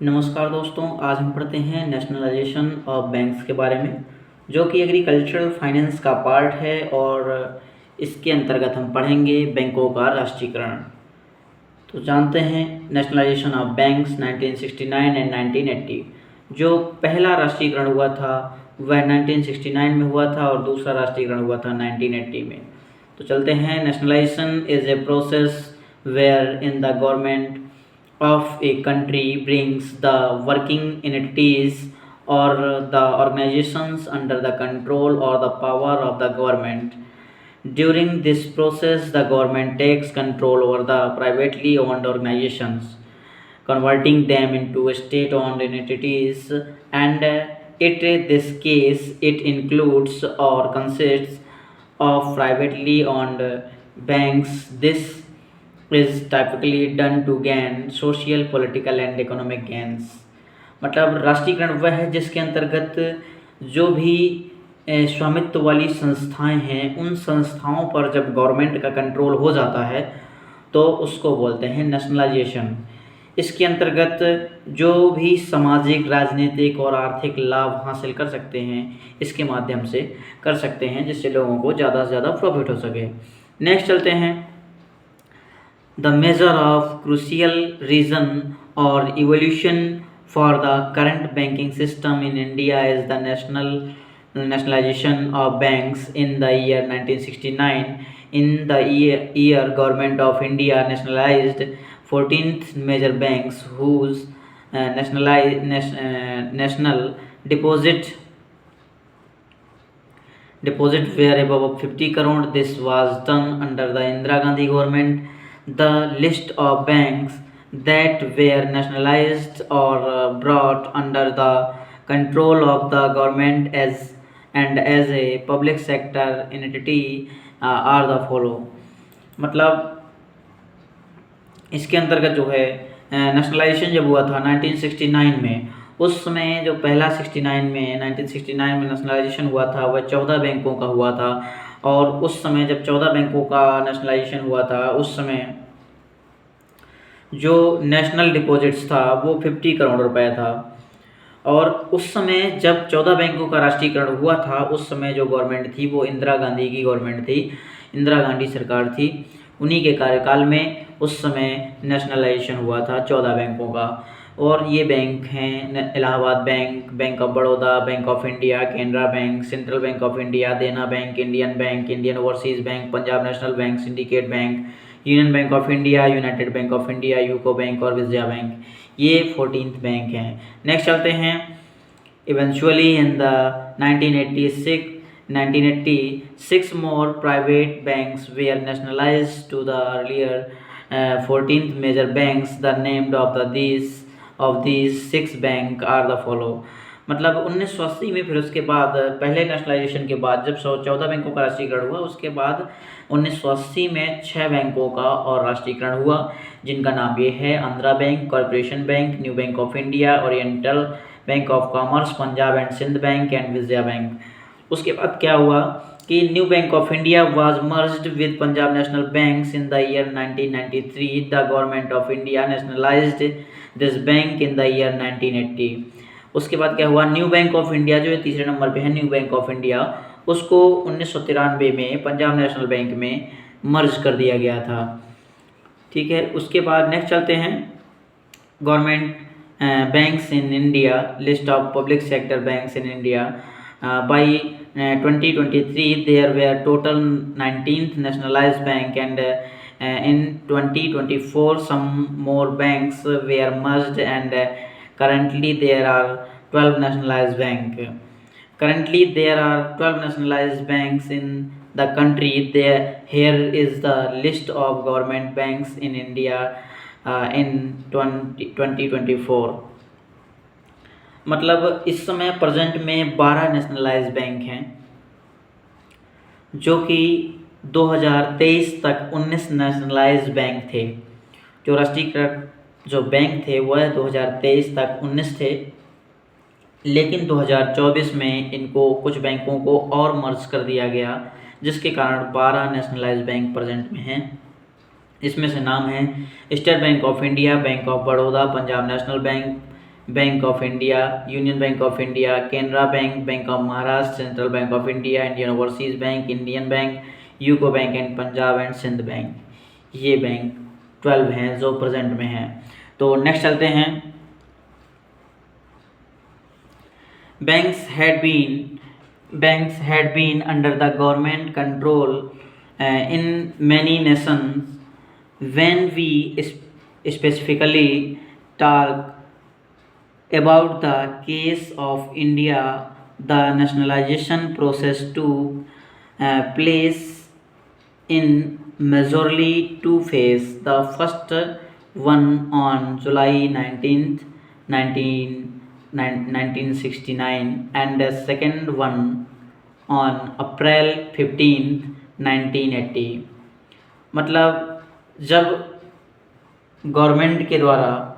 नमस्कार दोस्तों, आज हम पढ़ते हैं नेशनलाइजेशन ऑफ बैंक्स के बारे में, जो कि एग्रीकल्चरल फाइनेंस का पार्ट है और इसके अंतर्गत हम पढ़ेंगे बैंकों का राष्ट्रीयकरण। तो जानते हैं नेशनलाइजेशन ऑफ बैंक्स 1969 एंड 1980। जो पहला राष्ट्रीयकरण हुआ था वह 1969 में हुआ था और दूसरा राष्ट्रीयकरण हुआ था 1980 में। तो चलते हैं। Nationalisation is a process wherein the government of a country brings the working entities or the organizations under the control or the power of the government. During this process, the government takes control over the privately owned organizations, converting them into state-owned entities, and this case it includes or consists of privately owned banks. This is typically done to gain social, political and economic gains। मतलब राष्ट्रीयकरण वह है जिसके अंतर्गत जो भी स्वामित्व वाली संस्थाएं हैं, उन संस्थाओं पर जब गवर्नमेंट का कंट्रोल हो जाता है तो उसको बोलते हैं नेशनलाइजेशन। इसके अंतर्गत जो भी सामाजिक, राजनीतिक और आर्थिक लाभ हासिल कर सकते हैं, इसके माध्यम से कर सकते हैं, जिससे लोगों को ज़्यादा से ज़्यादा प्रॉफिट हो सके। नेक्स्ट चलते हैं। The measure of crucial reason or evolution for the current banking system in India is the nationalization of banks in the year 1969. In the year Government of India nationalized 14th major banks whose national deposit were above 50 crore. This was done under the Indira Gandhi government. The list of banks that were nationalized or brought under the control of the government as a public sector entity are the follow। मतलब इसके अंतर्गत जो है nationalisation जब हुआ था 1969 में, उस समय जो पहला 1969 में नेशनलाइजेशन हुआ था वह 14 बैंकों का हुआ था। और उस समय जब 14 बैंकों का नेशनलाइजेशन हुआ था, उस समय जो नेशनल डिपॉजिट्स था वो 50 करोड़ रुपए था। और उस समय जब 14 बैंकों का राष्ट्रीयकरण हुआ था, उस समय जो गवर्नमेंट थी वो इंदिरा गांधी की गवर्नमेंट थी, इंदिरा गांधी सरकार थी। उन्हीं के कार्यकाल में उस समय नेशनलाइजेशन हुआ था 14 बैंकों का। और ये बैंक हैं Allahabad Bank, bank of Baroda, Bank of India, Canara Bank, Central bank of India, Dena Bank, Indian overseas Bank, Punjab national Bank, Syndicate Bank, Union bank of India, United Bank of India, UCO Bank और Vijaya bank. ये 14th bank हैं। Next चलते हैं। Eventually in the 1986 more private banks were nationalized to the earlier 14th major banks। The named of these 6 bank are the follow। मतलब 1980 में फिर उसके बाद पहले नेशनलाइजेशन के बाद जब 14 बैंकों का राष्ट्रीयकरण हुआ, उसके बाद 1980 में 6 बैंकों का और राष्ट्रीयकरण हुआ, जिनका नाम ये है Andhra bank, corporation bank, new bank of India, oriental bank of commerce, Punjab and Sindh bank and Vijaya bank. उसके बाद क्या हुआ कि new bank of India was merged with Punjab national banks in the year 1993। The government of India nationalised this bank in the year 1980। उसके बाद क्या हुआ, new bank of India जो तीसरे नंबर पे है, न्यू बैंक ऑफ इंडिया, उसको 1993 में पंजाब नेशनल बैंक में मर्ज कर दिया गया था। ठीक है। उसके बाद नेक्स्ट चलते हैं। Government banks in India, list of public sector banks in India. By 2023 there were total 19th nationalized bank and in 2024 some more banks were merged and currently there are 12 nationalized bank। Currently there are 12 nationalized banks in the country। Here is the list of government banks in India in 2024। मतलब इस समय present में 12 nationalised bank हैं, जो कि 2023 तक 19 nationalised bank थे। जो राष्ट्रीयकृत जो बैंक थे वह 2023 तक 19 थे, लेकिन 2024 में इनको कुछ बैंकों को और मर्ज कर दिया गया, जिसके कारण 12 नेशनलाइज्ड बैंक प्रेजेंट में हैं। इसमें से नाम है state bank of India, bank of Baroda, Punjab national bank, bank of India, union bank of India, Canara bank, bank of Maharashtra, central bank of India, Indian overseas bank, Indian bank, UCO bank and Punjab and Sindh bank. ये bank 12 हैं जो present में हैं। तो next चलते हैं। Banks had been under the government control in many nations. When we specifically talk about the case of India, the nationalization process took place in majorly two phases. The first one on July 19th, 1969 and the second one on April 15th, 1980। मतलब जब government के द्वारा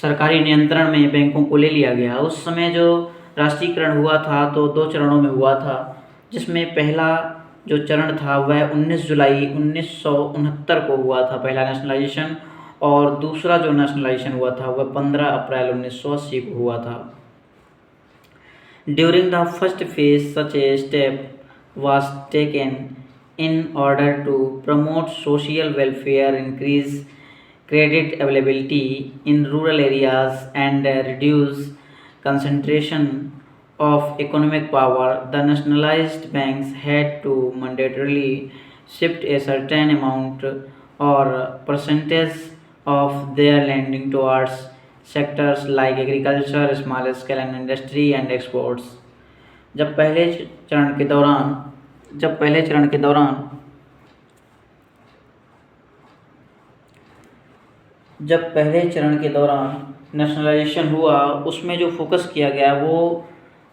सरकारी नियंत्रण में बैंकों को ले लिया गया, उस समय जो राष्ट्रीयकरण हुआ था तो 2 चरणों में हुआ था, जिसमें पहला जो चरण था वह 19 जुलाई 1969 को हुआ था पहला नेशनलाइजेशन, और दूसरा जो नेशनलाइजेशन हुआ था वह 15 अप्रैल 1980 को हुआ था। During the first phase such a step was taken in order to promote social welfare, increase credit availability in rural areas and reduce concentration of economic power. The nationalized banks had to mandatorily shift a certain amount or percentage of their lending towards sectors like agriculture, small scale and industry and exports। जब पहले चरण के दौरान nationalisation हुआ, उसमें जो focus किया गया वो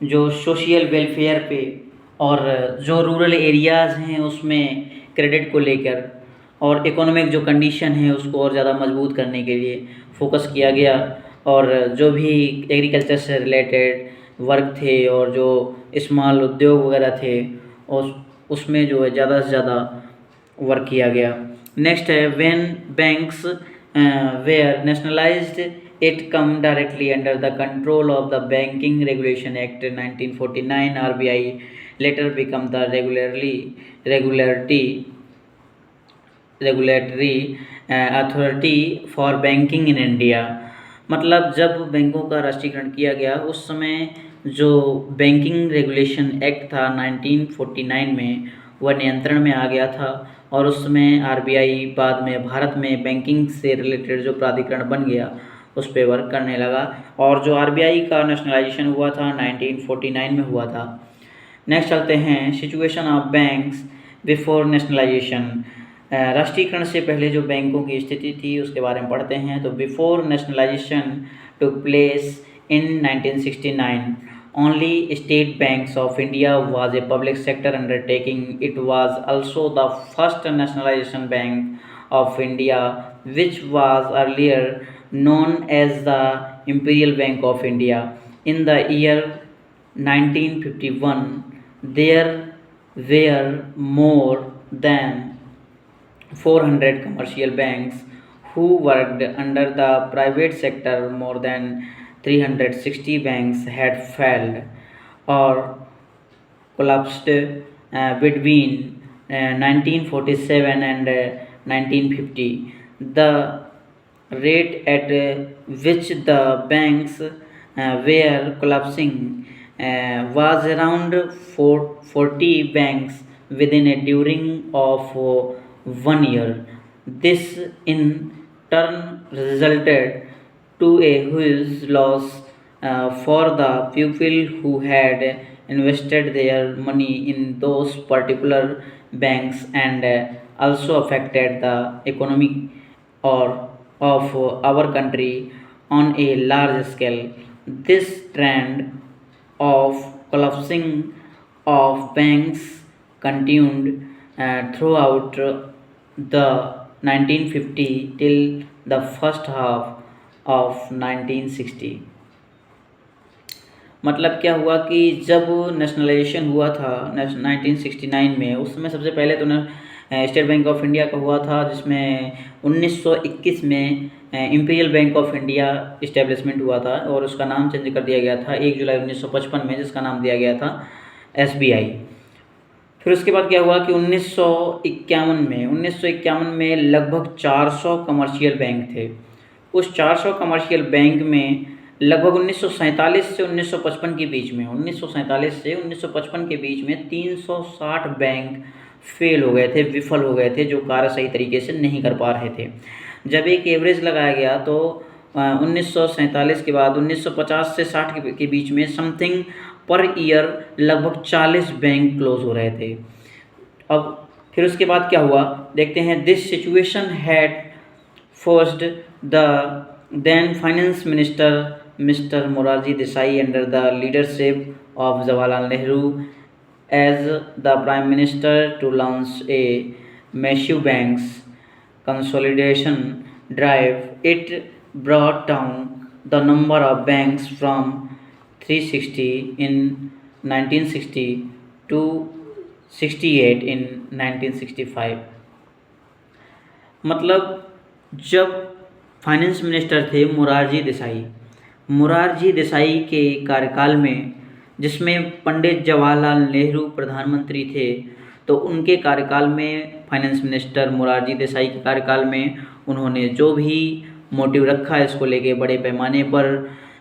जो सोशल वेलफेयर पे और जो रूरल एरियाज़ हैं उसमें क्रेडिट को लेकर और इकोनॉमिक जो कंडीशन है उसको और ज़्यादा मजबूत करने के लिए फोकस किया गया। और जो भी एग्रीकल्चर से रिलेटेड वर्क थे और जो स्मॉल उद्योग वगैरह थे उसमें जो है ज़्यादा से ज़्यादा वर्क किया गया। नेक्स्ट है when banks were nationalised it came directly under the control of the banking regulation act 1949। RBI later become the regulatory authority for banking in India। मतलब जब बैंकों का राष्ट्रीयकरण किया गया उस समय जो बैंकिंग रेगुलेशन एक्ट था 1949 में वह नियंत्रण में आ गया था, और उस समय RBI बाद में भारत में बैंकिंग से रिलेटेड जो प्राधिकरण बन गया उस पर वर्क करने लगा, और जो RBI का नेशनलाइजेशन हुआ था 1949 में हुआ था। नेक्स्ट चलते हैं situation of banks before nationalisation. राष्ट्रीयकरण से पहले जो बैंकों की स्थिति थी उसके बारे में पढ़ते हैं। तो before nationalisation took place in 1969 only State Banks of India was a public sector undertaking. It was also the first nationalization bank of India, which was earlier known as the Imperial Bank of India। In the year 1951 there were more than 400 commercial banks who worked under the private sector. More than 360 banks had failed or collapsed between 1947 and 1950. The rate at which the banks were collapsing was around 40 banks within a during of 1 year. This in turn resulted to a huge loss for the people who had invested their money in those particular banks, and also affected the economy of our country on a large scale. This trend of collapsing of banks continued throughout the 1950 till the first half of 1960। मतलब क्या हुआ कि जब nationalisation हुआ था 1969 में, उस समय सबसे पहले तो स्टेट बैंक ऑफ इंडिया का हुआ था, जिसमें 1921 में imperial bank of India establishment हुआ था और उसका नाम चेंज कर दिया गया था 1 जुलाई 1955 में, जिसका नाम दिया गया था SBI। फिर उसके बाद क्या हुआ कि 1951 में लगभग 400 कमर्शियल बैंक थे। उस 400 कमर्शियल बैंक में लगभग 1947 से 1955 के बीच में 360 बैंक फेल हो गए थे, विफल हो गए थे, जो कार्य सही तरीके से नहीं कर पा रहे थे। जब एक एवरेज लगाया गया तो 1947 के बाद 1950 से 60 के बीच में समथिंग पर ईयर लगभग 40 बैंक क्लोज हो रहे थे। अब फिर उसके बाद क्या हुआ देखते हैं। This situation had forced the then finance minister mister Morarji Desai under the leadership of Jawaharlal Nehru as the Prime Minister to launch a massive banks consolidation drive. It brought down the number of banks from 360 in 1960 to 68 in 1965। मतलब जब finance minister थे मोरारजी देसाई के कार्यकाल में, जिसमें पंडित जवाहरलाल नेहरू प्रधानमंत्री थे, तो उनके कार्यकाल में फाइनेंस मिनिस्टर मोरारजी देसाई के कार्यकाल में उन्होंने जो भी मोटिव रखा इसको लेके बड़े पैमाने पर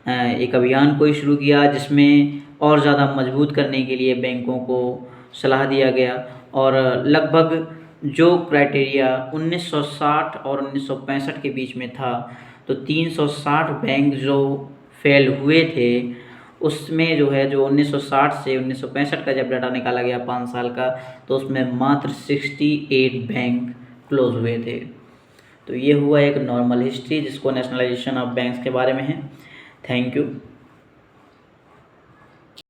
एक अभियान को शुरू किया, जिसमें और ज़्यादा मजबूत करने के लिए बैंकों को सलाह दिया गया। और लगभग जो क्राइटेरिया 1960 और 1965 के बीच में था, तो 360 बैंक जो फेल हुए थे उसमें जो 1960 से 1965 का जब डाटा निकाला गया 5 साल का, तो उसमें मात्र 68 बैंक क्लोज हुए थे। तो ये हुआ एक नॉर्मल हिस्ट्री जिसको नेशनलाइजेशन ऑफ बैंक्स के बारे में है। Thank you.